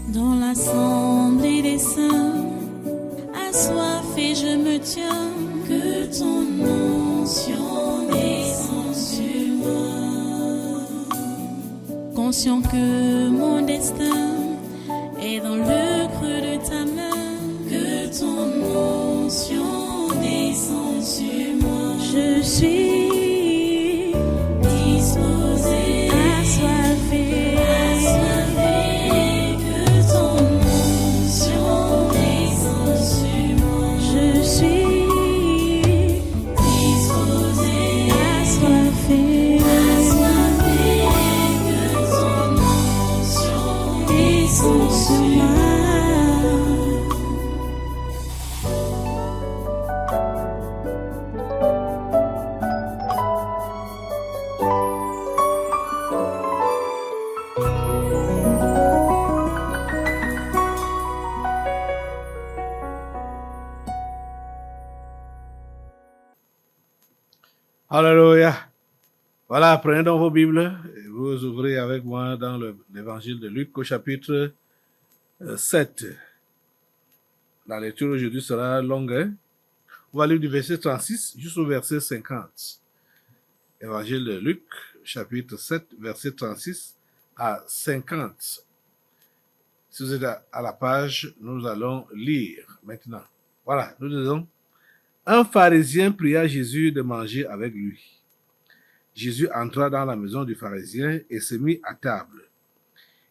Dans l'assemblée des saints, assoiffé je me tiens, que ton onction descende sur moi. Conscient que mon destin est dans le creux de ta main, que ton onction descende sur moi. Je suis disposé, assoiffé, que ton onction descende sur moi. Je suis disposé, assoiffé, que ton onction descende sur moi. Alléluia. Voilà, prenez donc vos Bibles et vous ouvrez avec moi dans l'évangile de Luc au chapitre 7. La lecture aujourd'hui sera longue. Hein? On va lire du verset 36 jusqu'au verset 50. Évangile de Luc, chapitre 7, verset 36 à 50. Si vous êtes à la page, nous allons lire maintenant. Voilà, nous disons. Un pharisien pria Jésus de manger avec lui. Jésus entra dans la maison du pharisien et se mit à table.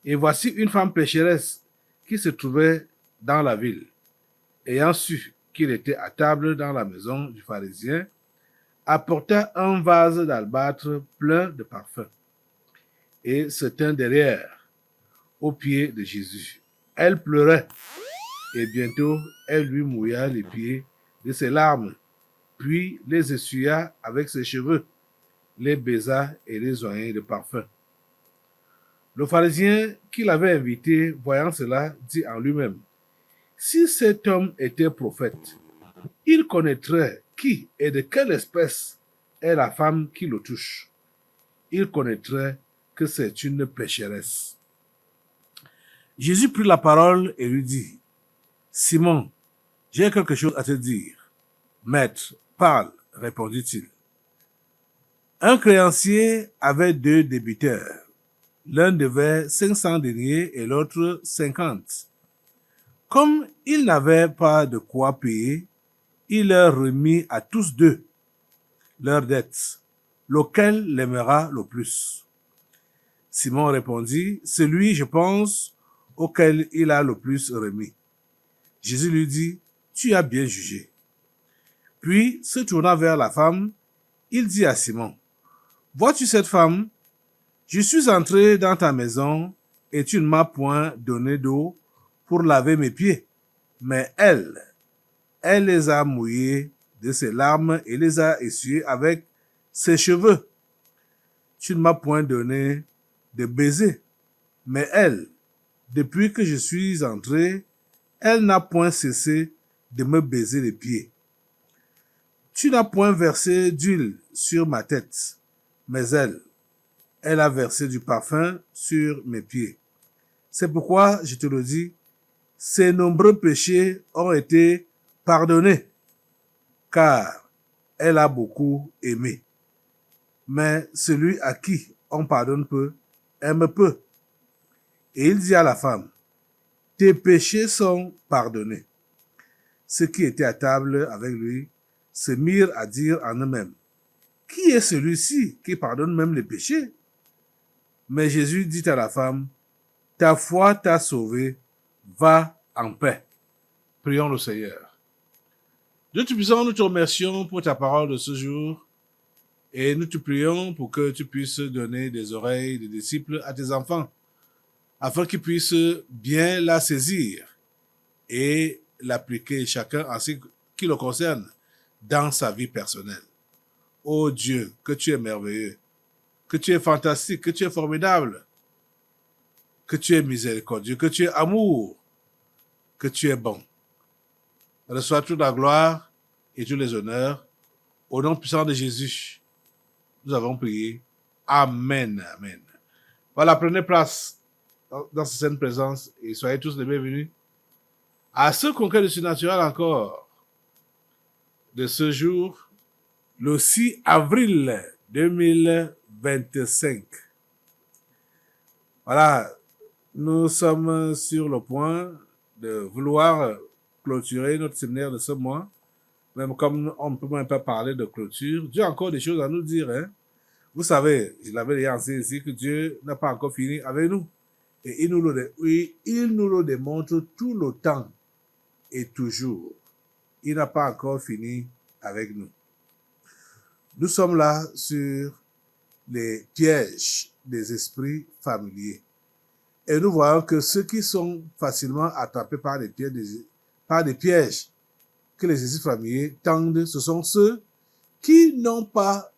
Et voici une femme pécheresse qui se trouvait dans la ville. Ayant su qu'il était à table dans la maison du pharisien, apporta un vase d'albâtre plein de parfums et se tint derrière, aux pieds de Jésus. Elle pleurait et bientôt elle lui mouilla les pieds de ses larmes, puis les essuya avec ses cheveux, les baisa et les oignit de parfum. Le pharisien qui l'avait invité, voyant cela, dit en lui-même, « Si cet homme était prophète, il connaîtrait qui et de quelle espèce est la femme qui le touche. Il connaîtrait que c'est une pécheresse. » Jésus prit la parole et lui dit, « Simon, j'ai quelque chose à te dire. » « Maître, parle, répondit-il. Un créancier avait 2 débiteurs. L'un devait 500 deniers et l'autre 50. Comme il n'avait pas de quoi payer, il leur remit à tous 2 leurs dettes. Lequel l'aimera le plus? Simon répondit, celui, je pense, auquel il a le plus remis. Jésus lui dit, tu as bien jugé. Puis, se tournant vers la femme, il dit à Simon, « Vois-tu cette femme? Je suis entré dans ta maison et tu ne m'as point donné d'eau pour laver mes pieds. Mais elle les a mouillés de ses larmes et les a essuyés avec ses cheveux. Tu ne m'as point donné de baiser. Mais elle, depuis que je suis entré, elle n'a point cessé de me baiser les pieds. Tu n'as point versé d'huile sur ma tête, mais elle a versé du parfum sur mes pieds. C'est pourquoi, je te le dis, ses nombreux péchés ont été pardonnés, car elle a beaucoup aimé. Mais celui à qui on pardonne peu, aime peu. Et il dit à la femme, tes péchés sont pardonnés. Ceux qui étaient à table avec lui se mirent à dire en eux-mêmes, qui est celui-ci qui pardonne même les péchés? Mais Jésus dit à la femme, ta foi t'a sauvée, va en paix. Prions le Seigneur. Dieu Tout-Puissant, nous te remercions pour ta parole de ce jour et nous te prions pour que tu puisses donner des oreilles de disciples à tes enfants afin qu'ils puissent bien la saisir et l'appliquer chacun en ce qui le concerne dans sa vie personnelle. Ô Dieu, que tu es merveilleux, que tu es fantastique, que tu es formidable, que tu es miséricordieux, que tu es amour, que tu es bon. Reçois toute la gloire et tous les honneurs. Au nom puissant de Jésus, nous avons prié. Amen. Amen. Voilà, prenez place dans sa sainte présence et soyez tous les bienvenus à ce congrès du surnaturel encore de ce jour, le 6 avril 2025. Voilà, nous sommes sur le point de vouloir clôturer notre séminaire de ce mois. Même comme on ne peut même pas parler de clôture, Dieu a encore des choses à nous dire. Hein? Vous savez, je l'avais déjà enseigné ici, que Dieu n'a pas encore fini avec nous. Et il nous le démontre tout le temps et toujours. Il n'a pas encore fini avec nous. Nous sommes là sur les pièges des esprits familiers. Et nous voyons que ceux qui sont facilement attrapés par des pièges que les esprits familiers tendent, ce sont ceux qui n'ont pas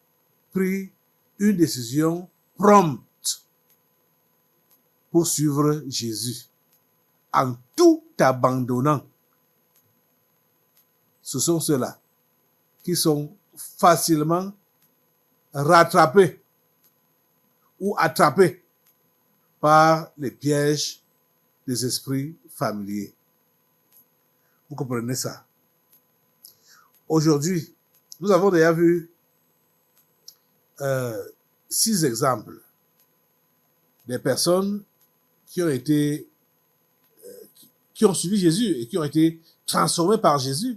pris une décision prompte pour suivre Jésus en tout abandonnant. Ce sont ceux-là qui sont facilement rattrapés ou attrapés par les pièges des esprits familiers. Vous comprenez ça? Aujourd'hui, nous avons déjà vu 6 exemples des personnes qui ont suivi Jésus et qui ont été transformées par Jésus.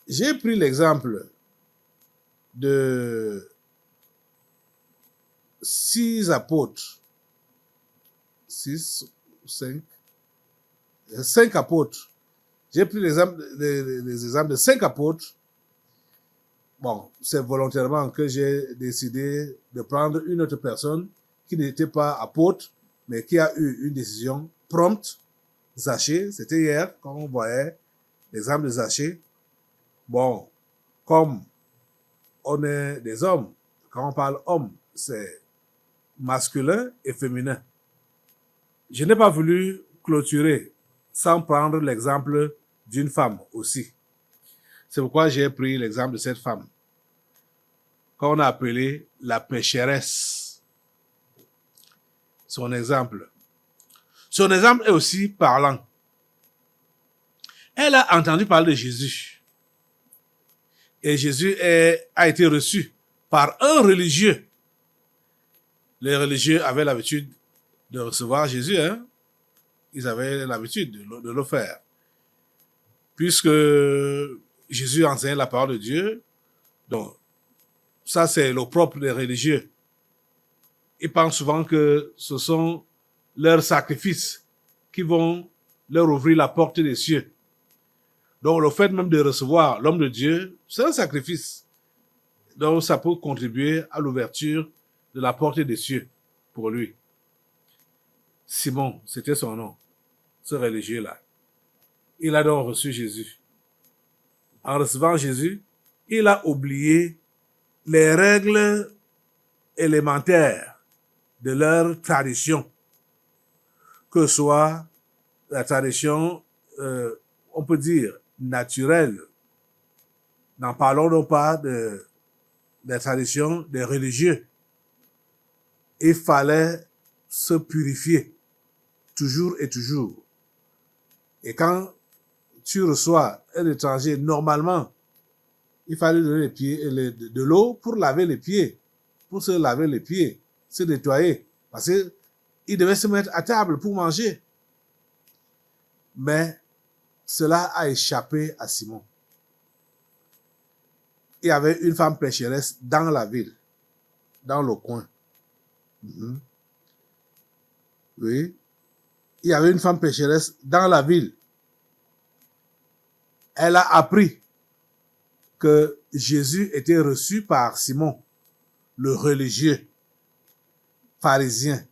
J'ai pris l'exemple de 6 apôtres, 5 apôtres. J'ai pris les exemples de 5 apôtres. Bon, c'est volontairement que j'ai décidé de prendre une autre personne qui n'était pas apôtre, mais qui a eu une décision prompte. Zachée, c'était hier, quand on voyait l'exemple de Zachée. Bon, comme on est des hommes, quand on parle homme, c'est masculin et féminin. Je n'ai pas voulu clôturer sans prendre l'exemple d'une femme aussi. C'est pourquoi j'ai pris l'exemple de cette femme, qu'on a appelée la pécheresse. Son exemple est aussi parlant. Elle a entendu parler de Jésus. Et Jésus a été reçu par un religieux. Les religieux avaient l'habitude de recevoir Jésus. Hein? Ils avaient l'habitude de le faire. Puisque Jésus enseignait la parole de Dieu, donc ça c'est le propre des religieux. Ils pensent souvent que ce sont leurs sacrifices qui vont leur ouvrir la porte des cieux. Donc le fait même de recevoir l'homme de Dieu, c'est un sacrifice. Donc ça peut contribuer à l'ouverture de la porte des cieux pour lui. Simon, c'était son nom, ce religieux-là. Il a donc reçu Jésus. En recevant Jésus, il a oublié les règles élémentaires de leur tradition, que ce soit la tradition, on peut dire, naturelle. N'en parlons donc pas de la tradition des religieux. Il fallait se purifier, toujours et toujours. Et quand tu reçois un étranger, normalement, il fallait donner de l'eau pour laver les pieds, pour se laver les pieds, se nettoyer. Parce qu'il devait se mettre à table pour manger. Mais cela a échappé à Simon. Il y avait une femme pécheresse dans la ville, dans le coin. Oui. Il y avait une femme pécheresse dans la ville. Elle a appris que Jésus était reçu par Simon, le religieux pharisien.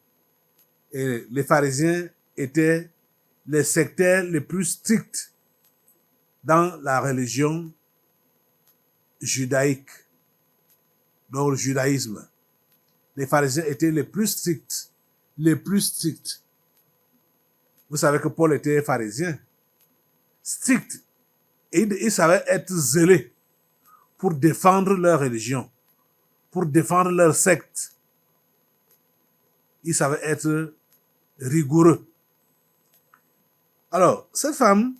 Et les pharisiens étaient les sectaires les plus stricts dans la religion judaïque, dans le judaïsme. Les pharisiens étaient les plus stricts, les plus stricts. Vous savez que Paul était pharisien, strict, et il savait être zélé pour défendre leur religion, pour défendre leur secte. il savait être rigoureux. Alors, cette femme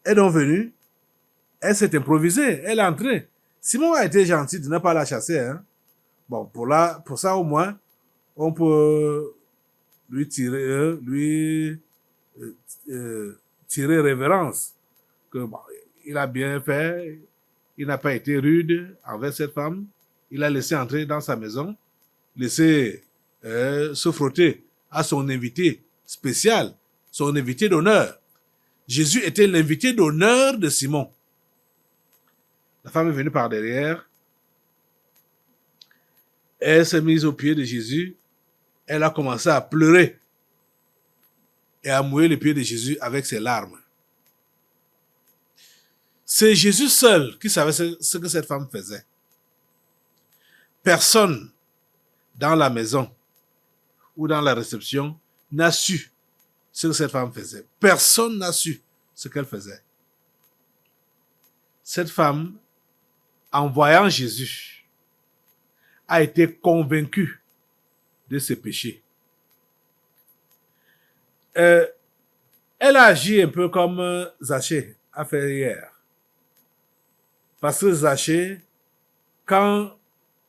est donc venue, elle s'est improvisée, elle est entrée. Simon a été gentil de ne pas la chasser. Hein. Bon, pour ça au moins, on peut lui tirer révérence. Que bon, il a bien fait, il n'a pas été rude envers cette femme, il l'a laissé entrer dans sa maison, laissé se frotter à son invité spécial, son invité d'honneur. Jésus était l'invité d'honneur de Simon. La femme est venue par derrière, elle s'est mise aux pieds de Jésus, elle a commencé à pleurer et à mouiller les pieds de Jésus avec ses larmes. C'est Jésus seul qui savait ce que cette femme faisait. Personne dans la maison ou dans la réception n'a su ce que cette femme faisait. Personne n'a su ce qu'elle faisait. Cette femme, en voyant Jésus, a été convaincue de ses péchés. Elle a agi un peu comme Zachée a fait hier. Parce que Zachée, quand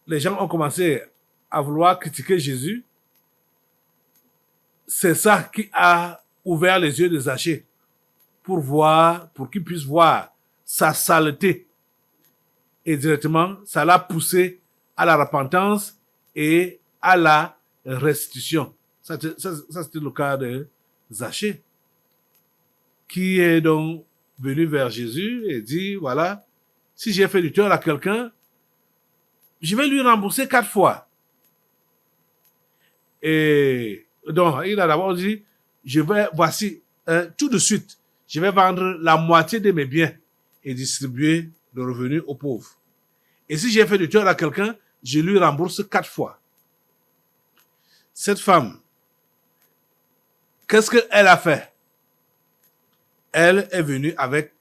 les gens ont commencé à vouloir critiquer Jésus, c'est ça qui a ouvert les yeux de Zachée pour qu'il puisse voir sa saleté. Et directement, ça l'a poussé à la repentance et à la restitution. Ça c'était le cas de Zachée, qui est donc venu vers Jésus et dit, voilà, si j'ai fait du tort à quelqu'un, je vais lui rembourser 4 fois. Et donc, il a d'abord dit, tout de suite, je vais vendre la moitié de mes biens et distribuer le revenu aux pauvres. Et si j'ai fait du tort à quelqu'un, je lui rembourse 4 fois. Cette femme, qu'est-ce qu'elle a fait? Elle est venue avec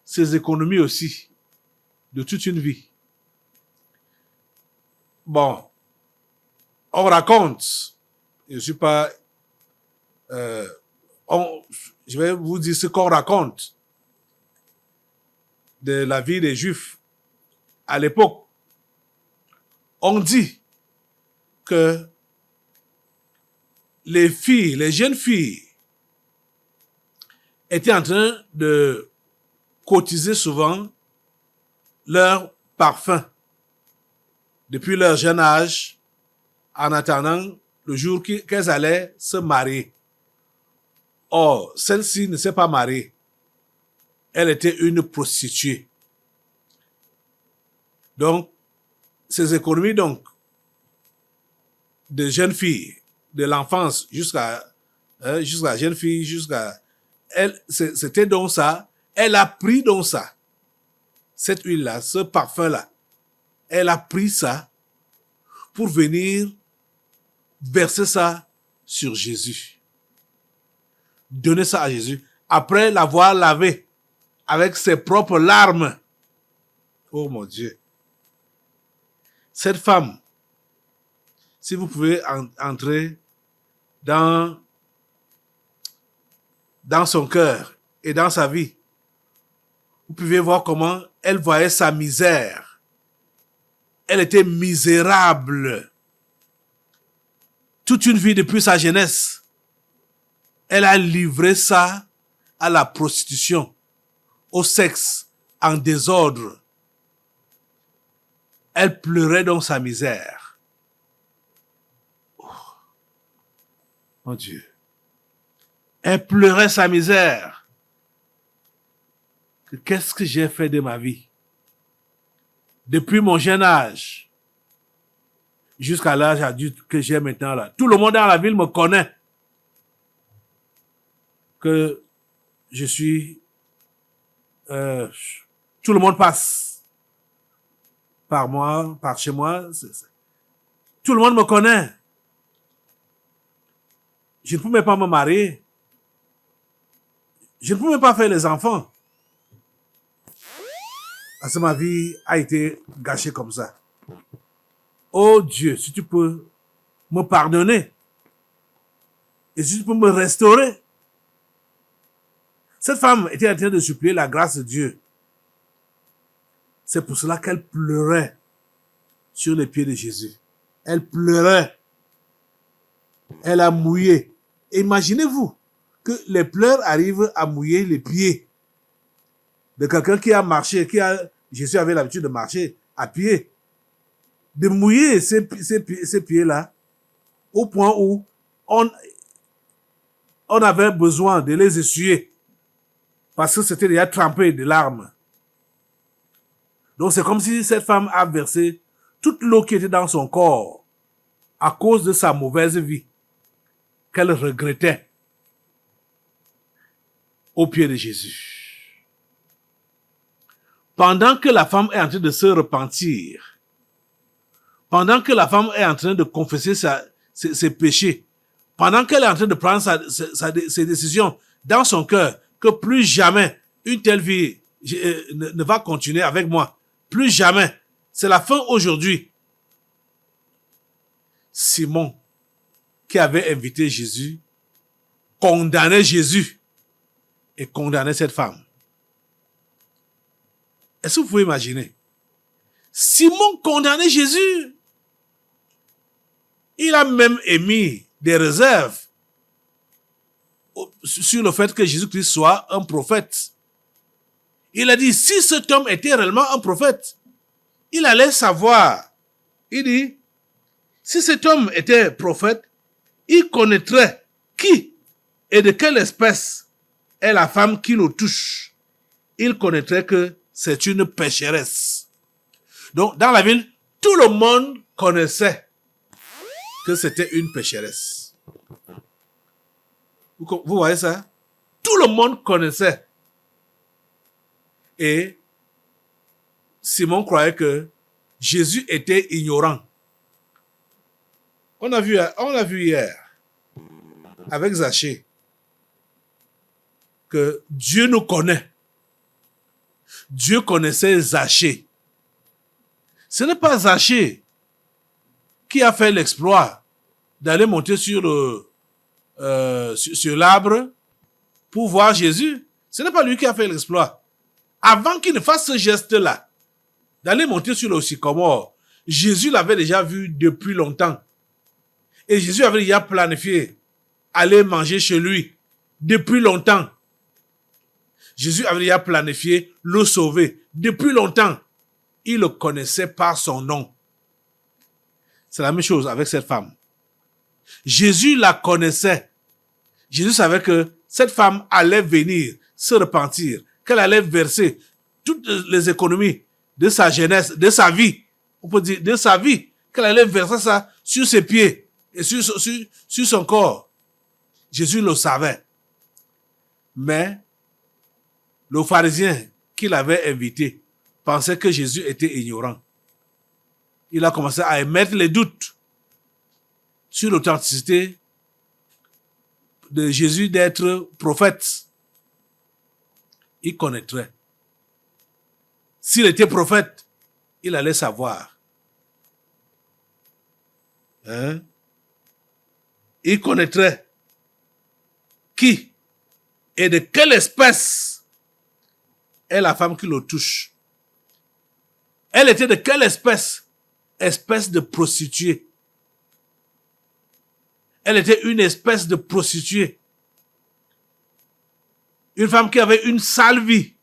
ses économies aussi, de toute une vie. Bon, on raconte, je suis pas, je vais vous dire ce qu'on raconte de la vie des Juifs à l'époque. On dit que les jeunes filles étaient en train de cotiser souvent leur parfum depuis leur jeune âge en attendant le jour qu'elles allaient se marier. Or, celle-ci ne s'est pas mariée. Elle était une prostituée. Donc, ces économies donc de jeunes filles, de l'enfance jusqu'à la jeune fille, c'était donc ça. Elle a pris donc ça, cette huile-là, ce parfum-là. Elle a pris ça pour venir verser ça sur Jésus. Donner ça à Jésus. Après l'avoir lavé avec ses propres larmes. Oh mon Dieu. Cette femme, si vous pouvez entrer dans son cœur et dans sa vie, vous pouvez voir comment elle voyait sa misère. Elle était misérable. Toute une vie depuis sa jeunesse. Elle a livré ça à la prostitution, au sexe, en désordre. Elle pleurait dans sa misère. Oh, mon Dieu. Elle pleurait sa misère. Qu'est-ce que j'ai fait de ma vie? Depuis mon jeune âge jusqu'à l'âge adulte que j'ai maintenant là. Tout le monde dans la ville me connaît. Que je suis... tout le monde passe par moi, par chez moi. Tout le monde me connaît. Je ne pouvais pas me marier. Je ne pouvais pas faire les enfants. Parce que ma vie a été gâchée comme ça. Oh Dieu, si tu peux me pardonner. Et si tu peux me restaurer. Cette femme était en train de supplier la grâce de Dieu. C'est pour cela qu'elle pleurait sur les pieds de Jésus. Elle pleurait. Elle a mouillé. Imaginez-vous que les pleurs arrivent à mouiller les pieds de quelqu'un qui a marché, Jésus avait l'habitude de marcher à pied. De mouiller ces pieds-là au point où on avait besoin de les essuyer parce que c'était déjà trempé de larmes. Donc c'est comme si cette femme a versé toute l'eau qui était dans son corps à cause de sa mauvaise vie qu'elle regrettait aux pieds de Jésus. Pendant que la femme est en train de se repentir, pendant que la femme est en train de confesser ses péchés, pendant qu'elle est en train de prendre ses décisions dans son cœur, que plus jamais une telle vie ne va continuer avec moi, plus jamais, c'est la fin aujourd'hui. Simon, qui avait invité Jésus, condamnait Jésus et condamnait cette femme. Est-ce que vous pouvez imaginer? Simon condamnait Jésus. Il a même émis des réserves sur le fait que Jésus-Christ soit un prophète. Il a dit, si cet homme était réellement un prophète, il allait savoir. Il dit, si cet homme était prophète, il connaîtrait qui et de quelle espèce est la femme qui le touche. Il connaîtrait que c'est une pécheresse. Donc, dans la ville, tout le monde connaissait que c'était une pécheresse. Vous voyez ça? Tout le monde connaissait. Et Simon croyait que Jésus était ignorant. On a vu hier, avec Zachée, que Dieu nous connaît. Dieu connaissait Zachée. Ce n'est pas Zachée qui a fait l'exploit d'aller monter sur l'arbre pour voir Jésus. Ce n'est pas lui qui a fait l'exploit. Avant qu'il ne fasse ce geste-là, d'aller monter sur le sycomore, Jésus l'avait déjà vu depuis longtemps. Et Jésus avait déjà planifié aller manger chez lui depuis longtemps. Jésus avait déjà planifié le sauver depuis longtemps. Il le connaissait par son nom. C'est la même chose avec cette femme. Jésus la connaissait. Jésus savait que cette femme allait venir se repentir, qu'elle allait verser toutes les économies de sa jeunesse, de sa vie, on peut dire de sa vie, qu'elle allait verser ça sur ses pieds et sur son corps. Jésus le savait. Mais le pharisien qui l'avait invité pensait que Jésus était ignorant. Il a commencé à émettre les doutes sur l'authenticité de Jésus d'être prophète. Il connaîtrait. S'il était prophète, il allait savoir. Il connaîtrait qui et de quelle espèce est la femme qui le touche. Elle était de quelle espèce? Espèce de prostituée. Elle était une espèce de prostituée. Une femme qui avait une sale vie.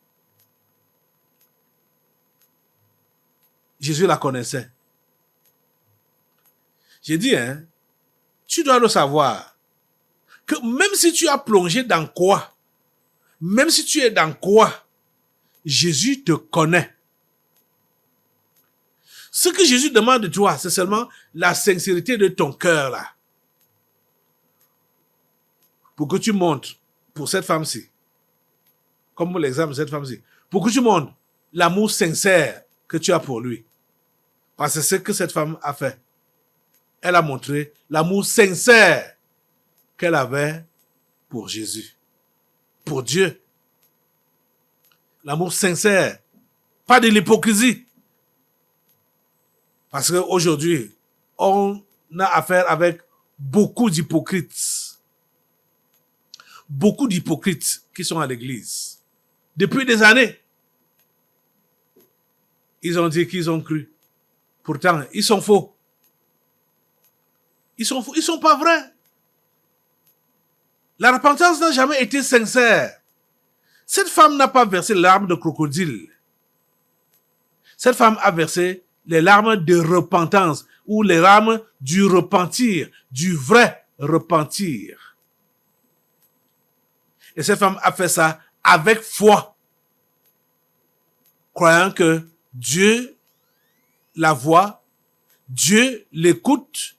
Jésus la connaissait. J'ai dit, tu dois le savoir, que même si tu as plongé dans quoi, même si tu es dans quoi, Jésus te connaît. Ce que Jésus demande de toi, c'est seulement la sincérité de ton cœur là. Pour que tu montres, pour cette femme-ci, comme pour l'exemple de cette femme-ci, pour que tu montres l'amour sincère que tu as pour lui. Parce que c'est ce que cette femme a fait. Elle a montré l'amour sincère qu'elle avait pour Jésus, pour Dieu. L'amour sincère, pas de l'hypocrisie. Parce qu'aujourd'hui, on a affaire avec beaucoup d'hypocrites. Beaucoup d'hypocrites qui sont à l'église. Depuis des années. Ils ont dit qu'ils ont cru. Pourtant, ils sont faux. Ils sont faux. Ils sont pas vrais. La repentance n'a jamais été sincère. Cette femme n'a pas versé les larmes de crocodile. Cette femme a versé les larmes de repentance ou les larmes du repentir, du vrai repentir. Et cette femme a fait ça avec foi, croyant que Dieu la voit, Dieu l'écoute,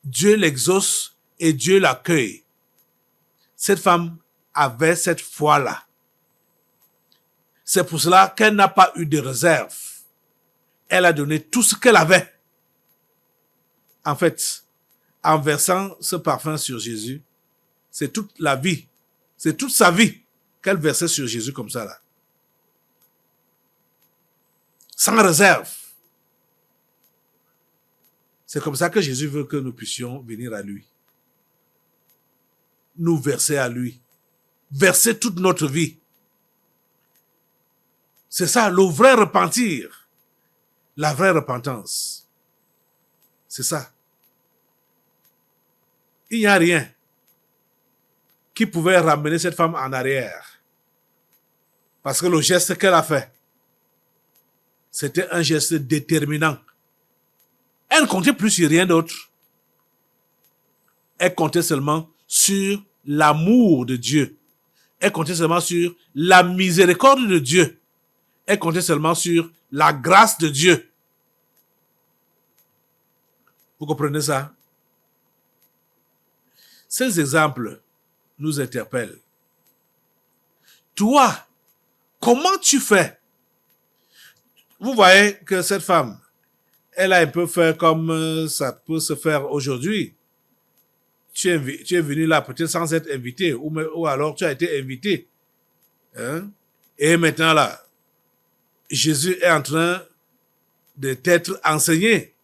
Dieu l'exauce et Dieu l'accueille. Cette femme avait cette foi-là. C'est pour cela qu'elle n'a pas eu de réserve. Elle a donné tout ce qu'elle avait. En fait, en versant ce parfum sur Jésus, c'est toute la vie, c'est toute sa vie qu'elle versait sur Jésus comme ça là. Sans réserve. C'est comme ça que Jésus veut que nous puissions venir à lui. Nous verser à lui. Verser toute notre vie. C'est ça, le vrai repentir. La vraie repentance. C'est ça. Il n'y a rien qui pouvait ramener cette femme en arrière. Parce que le geste qu'elle a fait, c'était un geste déterminant. Elle ne comptait plus sur rien d'autre. Elle comptait seulement sur l'amour de Dieu. Elle comptait seulement sur la miséricorde de Dieu. Elle comptait seulement sur la grâce de Dieu. Vous comprenez ça? Ces exemples nous interpellent. Toi, comment tu fais? Vous voyez que cette femme, elle a un peu fait comme ça peut se faire aujourd'hui. Tu es venu là peut-être sans être invité, ou alors tu as été invité. Hein? Et maintenant là, Jésus est en train de t'être enseigné.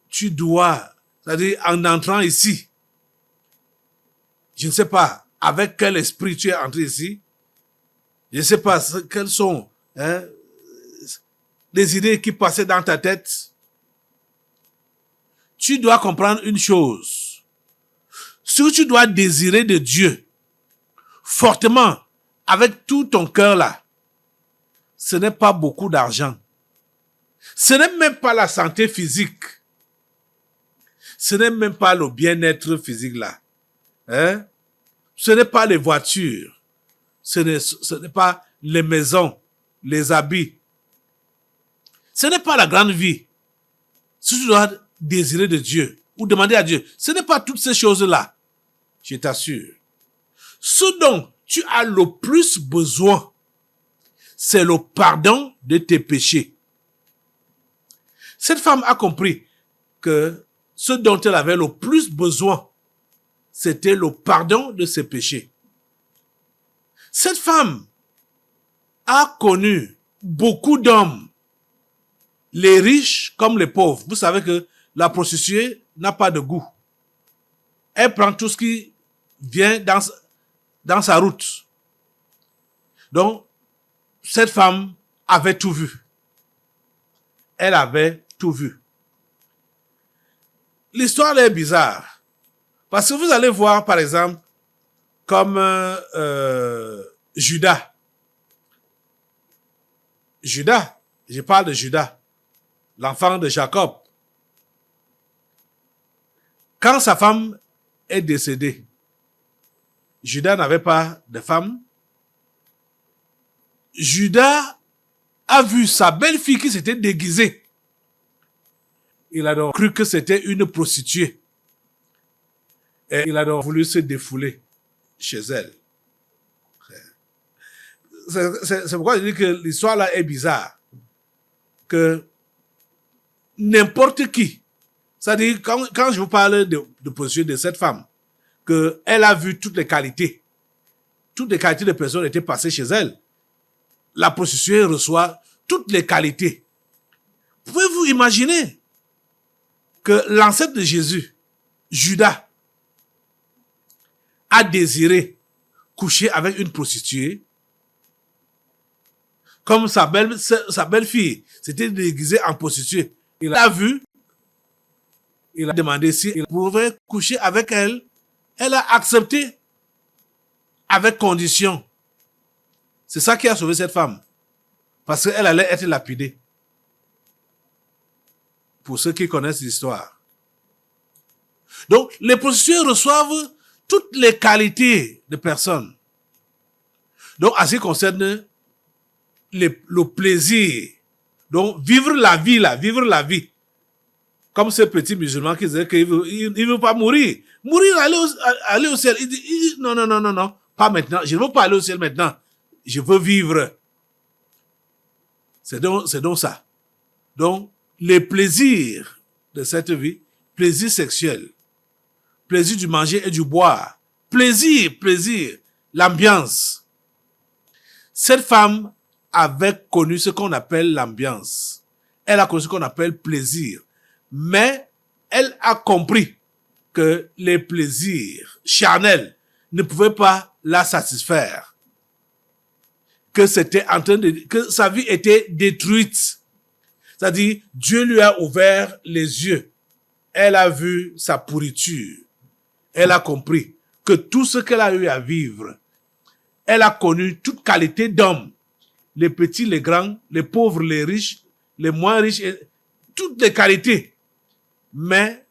Tu dois, c'est-à-dire en entrant ici, je ne sais pas avec quel esprit tu es entré ici, je ne sais pas quelles sont les idées qui passaient dans ta tête. Tu dois comprendre une chose. Ce que tu dois désirer de Dieu, fortement, avec tout ton cœur là, ce n'est pas beaucoup d'argent. Ce n'est même pas la santé physique. Ce n'est même pas le bien-être physique là. Hein? Ce n'est pas les voitures. Ce n'est pas les maisons, les habits. Ce n'est pas la grande vie. Ce que tu dois désirer de Dieu ou demander à Dieu, ce n'est pas toutes ces choses-là. Je t'assure. Ce dont tu as le plus besoin, c'est le pardon de tes péchés. Cette femme a compris que ce dont elle avait le plus besoin, c'était le pardon de ses péchés. Cette femme a connu beaucoup d'hommes, les riches comme les pauvres. Vous savez que la prostituée n'a pas de goût. Elle prend tout ce qui vient dans sa route. Donc, cette femme avait tout vu. Elle avait tout vu. L'histoire est bizarre. Parce que vous allez voir, par exemple, comme Judas. Judas, je parle de Judas, l'enfant de Jacob. Quand sa femme est décédée, Judas n'avait pas de femme. Judas a vu sa belle-fille qui s'était déguisée. Il a donc cru que c'était une prostituée. Et il a donc voulu se défouler chez elle. C'est pourquoi je dis que l'histoire là est bizarre. Que n'importe qui, c'est-à-dire quand je vous parle de prostituée de cette femme, que elle a vu toutes les qualités de personnes étaient passées chez elle. La prostituée reçoit toutes les qualités. Pouvez-vous imaginer que l'ancêtre de Jésus, Judas, a désiré coucher avec une prostituée, comme sa belle-fille s'était déguisée en prostituée. Il a vu, il a demandé si il pouvait coucher avec elle. Elle a accepté avec condition. C'est ça qui a sauvé cette femme. Parce qu'elle allait être lapidée. Pour ceux qui connaissent l'histoire. Donc, les prostituées reçoivent toutes les qualités de personnes. Donc, en ce qui concerne le plaisir. Donc, vivre la vie. Comme ce petit musulman qui disait qu'il ne veut pas mourir. Mourir, aller au ciel. Il dit, non, pas maintenant. Je ne veux pas aller au ciel maintenant. Je veux vivre. C'est donc ça. Donc, les plaisirs de cette vie, plaisir sexuel, plaisir du manger et du boire, plaisir, l'ambiance. Cette femme avait connu ce qu'on appelle l'ambiance. Elle a connu ce qu'on appelle plaisir. Mais elle a compris que les plaisirs charnels ne pouvaient pas la satisfaire. Que sa vie était détruite. C'est-à-dire, Dieu lui a ouvert les yeux. Elle a vu sa pourriture. Elle a compris que tout ce qu'elle a eu à vivre, elle a connu toute qualité d'homme. Les petits, les grands, les pauvres, les riches, les moins riches, toutes les qualités. Mais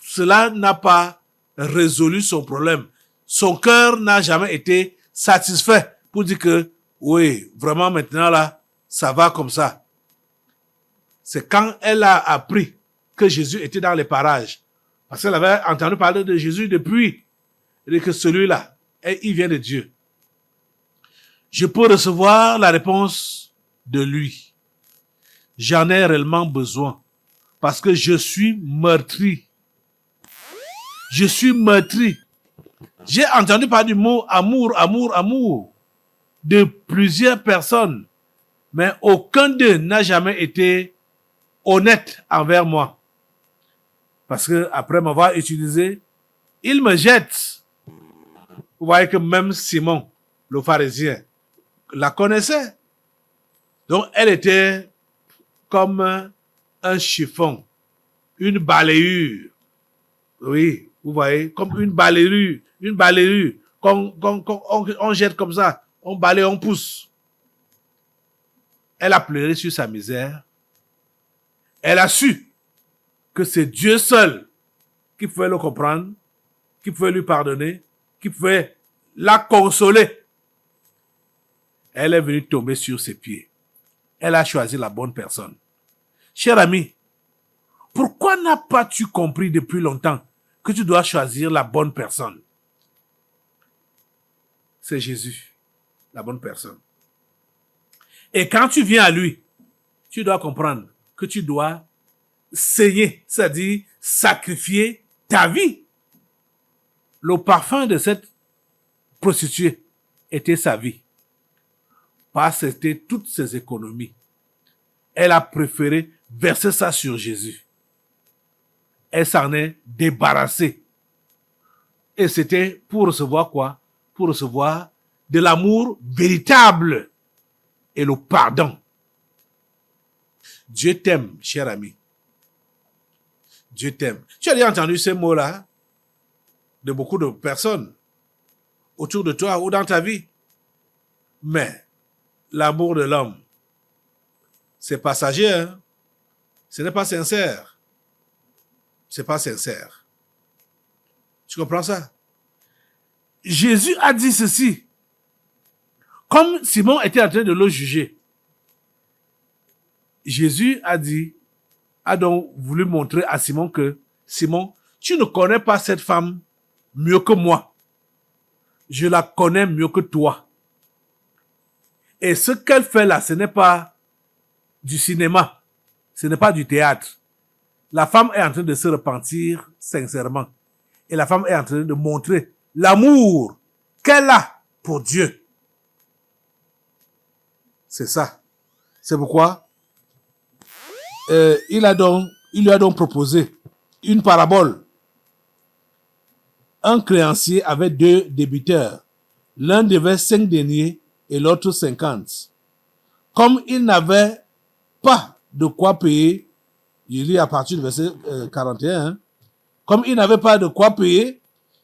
cela n'a pas résolu son problème. Son cœur n'a jamais été satisfait pour dire que, oui, vraiment maintenant là, ça va comme ça. C'est quand elle a appris que Jésus était dans les parages. Parce qu'elle avait entendu parler de Jésus depuis. Et que celui-là, il vient de Dieu. Je peux recevoir la réponse de lui. J'en ai réellement besoin. Parce que je suis meurtri. Je suis meurtri. J'ai entendu parler du mot amour de plusieurs personnes. Mais aucun d'eux n'a jamais été honnête envers moi. Parce que après m'avoir utilisé, il me jette. Vous voyez que même Simon, le pharisien, la connaissait. Donc elle était comme un chiffon, une balayure. Oui, vous voyez, comme une balayure, qu'on jette comme ça, on balaye, on pousse. Elle a pleuré sur sa misère. Elle a su que c'est Dieu seul qui pouvait le comprendre, qui pouvait lui pardonner, qui pouvait la consoler. Elle est venue tomber sur ses pieds. Elle a choisi la bonne personne. Cher ami, pourquoi n'as pas-tu compris depuis longtemps que tu dois choisir la bonne personne? C'est Jésus, la bonne personne. Et quand tu viens à lui, tu dois comprendre que tu dois saigner, c'est-à-dire sacrifier ta vie. Le parfum de cette prostituée était sa vie. Parce que c'était toutes ses économies. Elle a préféré verser ça sur Jésus. Elle s'en est débarrassée. Et c'était pour recevoir quoi? Pour recevoir de l'amour véritable et le pardon. Dieu t'aime, cher ami. Dieu t'aime. Tu as déjà entendu ces mots-là de beaucoup de personnes autour de toi ou dans ta vie. Mais l'amour de l'homme, c'est passager, hein? Ce n'est pas sincère. C'est pas sincère. Tu comprends ça? Jésus a dit ceci. Comme Simon était en train de le juger, Jésus a donc voulu montrer à Simon que, Simon, tu ne connais pas cette femme mieux que moi. Je la connais mieux que toi. Et ce qu'elle fait là, ce n'est pas du cinéma. Ce n'est pas du théâtre. La femme est en train de se repentir sincèrement. Et la femme est en train de montrer l'amour qu'elle a pour Dieu. C'est ça. C'est pourquoi il lui a donc proposé une parabole. Un créancier avait 2 débiteurs. L'un devait 5 deniers et l'autre 50. Comme il n'avait pas de quoi payer, je lis à partir du verset 41, hein, comme il n'avait pas de quoi payer,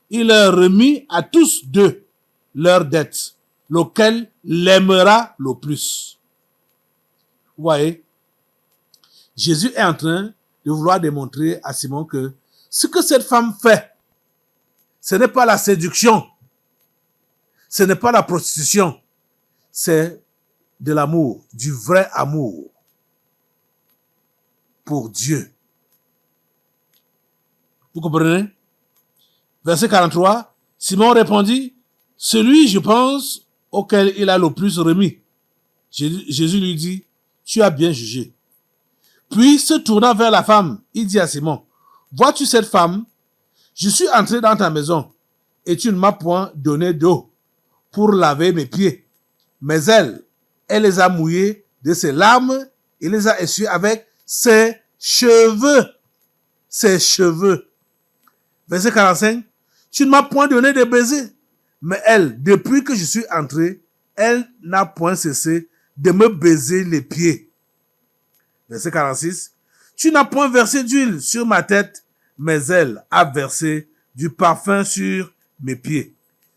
il leur remit à tous 2 leur dette, lequel l'aimera le plus. Vous voyez, Jésus est en train de vouloir démontrer à Simon que ce que cette femme fait, ce n'est pas la séduction, ce n'est pas la prostitution, c'est de l'amour, du vrai amour pour Dieu. Vous comprenez? Verset 43, Simon répondit, « Celui, je pense, auquel il a le plus remis. » Jésus lui dit, « Tu as bien jugé. » Puis, se tournant vers la femme, il dit à Simon, « Vois-tu cette femme? Je suis entré dans ta maison, et tu ne m'as point donné d'eau pour laver mes pieds. Mais elle les a mouillés de ses larmes et les a essuyés avec ses cheveux. » Ses cheveux. Verset 45. Tu ne m'as point donné de baiser. Mais elle, depuis que je suis entré, elle n'a point cessé de me baiser les pieds. Verset 46. Tu n'as point versé d'huile sur ma tête, mais elle a versé du parfum sur mes pieds.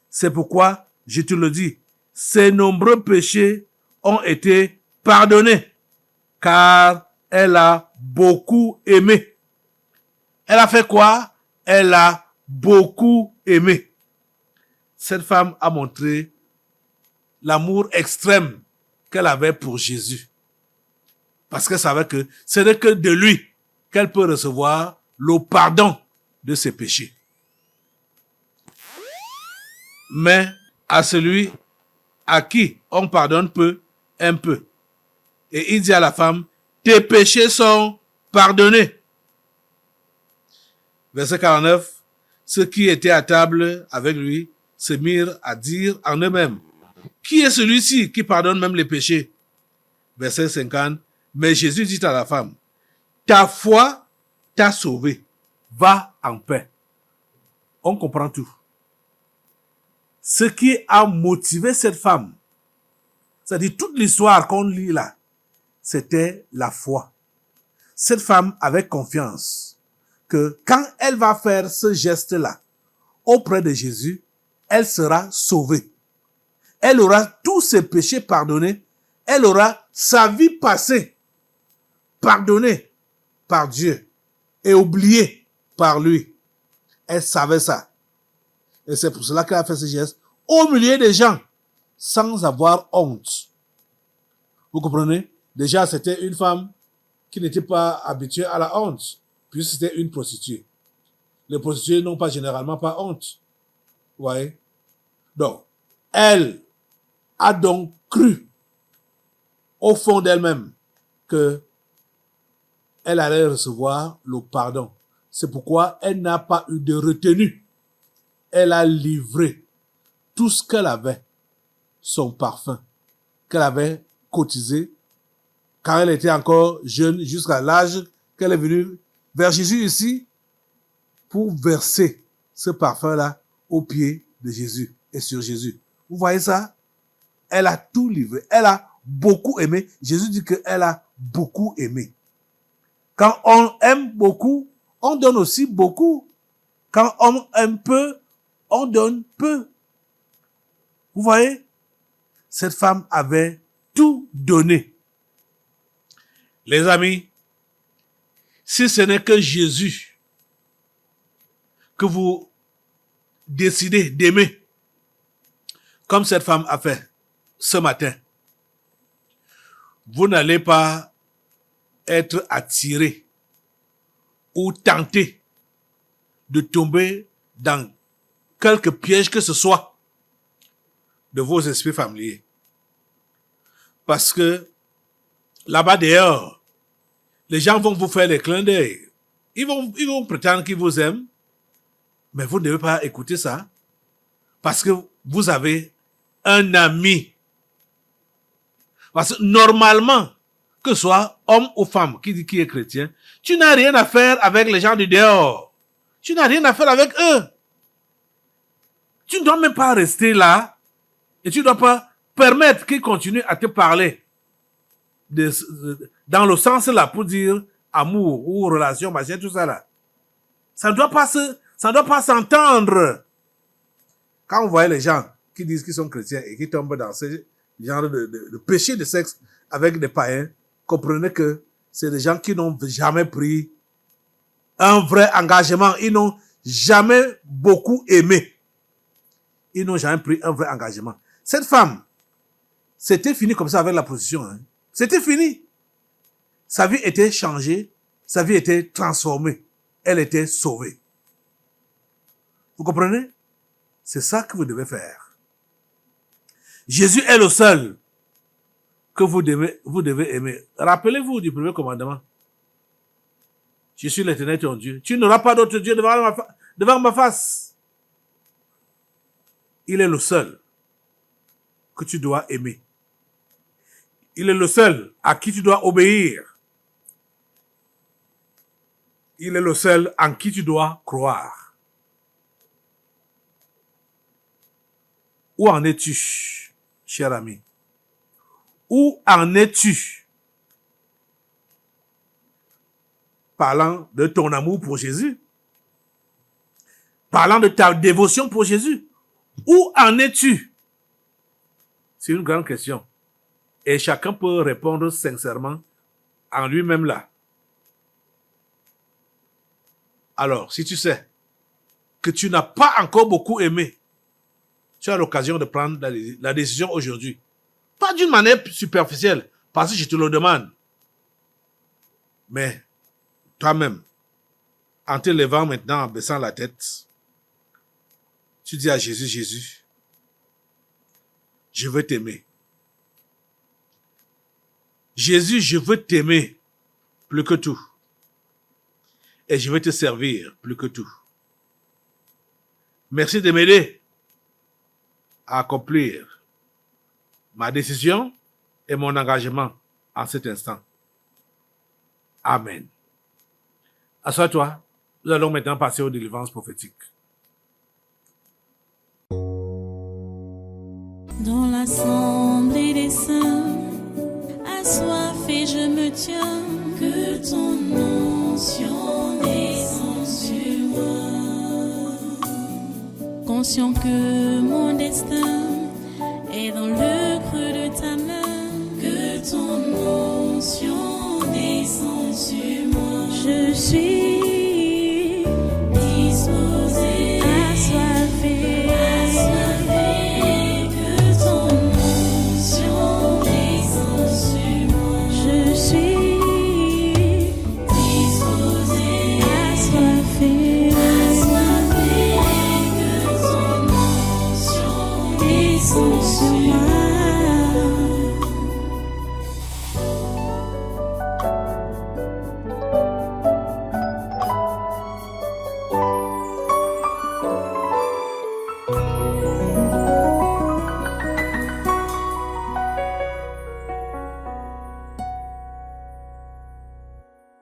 C'est pourquoi, je te le dis, ses nombreux péchés ont été pardonnés, car elle a beaucoup aimé. Elle a fait quoi? Elle a beaucoup aimé. Cette femme a montré l'amour extrême qu'elle avait pour Jésus. Parce qu'elle savait que ce n'est que de lui qu'elle peut recevoir le pardon de ses péchés. Mais à celui à qui on pardonne peu, un peu. Et il dit à la femme, tes péchés sont pardonnés. Verset 49, ceux qui étaient à table avec lui se mirent à dire en eux-mêmes, qui est celui-ci qui pardonne même les péchés? Verset 50, mais Jésus dit à la femme, ta foi t'a sauvé, va en paix. On comprend tout. Ce qui a motivé cette femme, c'est-à-dire toute l'histoire qu'on lit là, c'était la foi. Cette femme avait confiance que quand elle va faire ce geste-là auprès de Jésus, elle sera sauvée. Elle aura tous ses péchés pardonnés. Elle aura sa vie passée pardonnée par Dieu et oubliée par lui. Elle savait ça. Et c'est pour cela qu'elle a fait ce geste au milieu des gens, sans avoir honte. Vous comprenez? Déjà, c'était une femme qui n'était pas habituée à la honte, puisque c'était une prostituée. Les prostituées n'ont pas généralement pas honte. Vous voyez? Donc, elle a donc cru au fond d'elle-même que elle allait recevoir le pardon. C'est pourquoi elle n'a pas eu de retenue. Elle a livré tout ce qu'elle avait, son parfum, qu'elle avait cotisé quand elle était encore jeune, jusqu'à l'âge qu'elle est venue vers Jésus ici pour verser ce parfum-là aux pieds de Jésus et sur Jésus. Vous voyez ça? Elle a tout livré. Elle a beaucoup aimé. Jésus dit qu'elle a beaucoup aimé. Quand on aime beaucoup, on donne aussi beaucoup. Quand on aime peu, on donne peu. Vous voyez? Cette femme avait tout donné. Les amis, si ce n'est que Jésus que vous décidez d'aimer, comme cette femme a fait ce matin, vous n'allez pas être attiré ou tenté de tomber dans quelque piège que ce soit de vos esprits familiers. Parce que là-bas dehors, les gens vont vous faire des clins d'œil. Ils vont prétendre qu'ils vous aiment, mais vous ne devez pas écouter ça. Parce que vous avez un ami. Parce que normalement, que ce soit homme ou femme qui dit qui est chrétien, tu n'as rien à faire avec les gens du dehors. Tu n'as rien à faire avec eux. Tu ne dois même pas rester là et tu ne dois pas permettre qu'ils continuent à te parler dans le sens là pour dire amour ou relation, machin, tout ça là. Ça ne doit pas s'entendre. Quand on voyait les gens qui disent qu'ils sont chrétiens et qui tombent dans ce genre de péché de sexe avec des païens, comprenez que c'est des gens qui n'ont jamais pris un vrai engagement. Ils n'ont jamais beaucoup aimé. Ils n'ont jamais pris un vrai engagement. Cette femme, c'était fini comme ça avec la position. Hein. C'était fini. Sa vie était changée. Sa vie était transformée. Elle était sauvée. Vous comprenez? C'est ça que vous devez faire. Jésus est le seul que vous devez aimer. Rappelez-vous du premier commandement. Je suis l'Éternel ton Dieu. Tu n'auras pas d'autre Dieu devant ma face. Il est le seul que tu dois aimer. Il est le seul à qui tu dois obéir. Il est le seul en qui tu dois croire. Où en es-tu, cher ami? Où en es-tu? Parlant de ton amour pour Jésus. Parlant de ta dévotion pour Jésus. Où en es-tu? C'est une grande question. Et chacun peut répondre sincèrement en lui-même là. Alors, si tu sais que tu n'as pas encore beaucoup aimé, tu as l'occasion de prendre la décision aujourd'hui. Pas d'une manière superficielle, parce que je te le demande. Mais toi-même, en te levant maintenant, en baissant la tête, tu dis à Jésus, Jésus, je veux t'aimer. Jésus, je veux t'aimer plus que tout. Et je veux te servir plus que tout. Merci de m'aider à accomplir ma décision et mon engagement en cet instant. Amen. Assois-toi. Nous allons maintenant passer aux délivrances prophétiques. Dans l'assemblée des saints, assoiffé je me tiens, que ton onction descende sur moi. Conscient que mon destin est dans le creux de ta main, que ton onction descende sur moi. Je suis disposé, assoiffé. So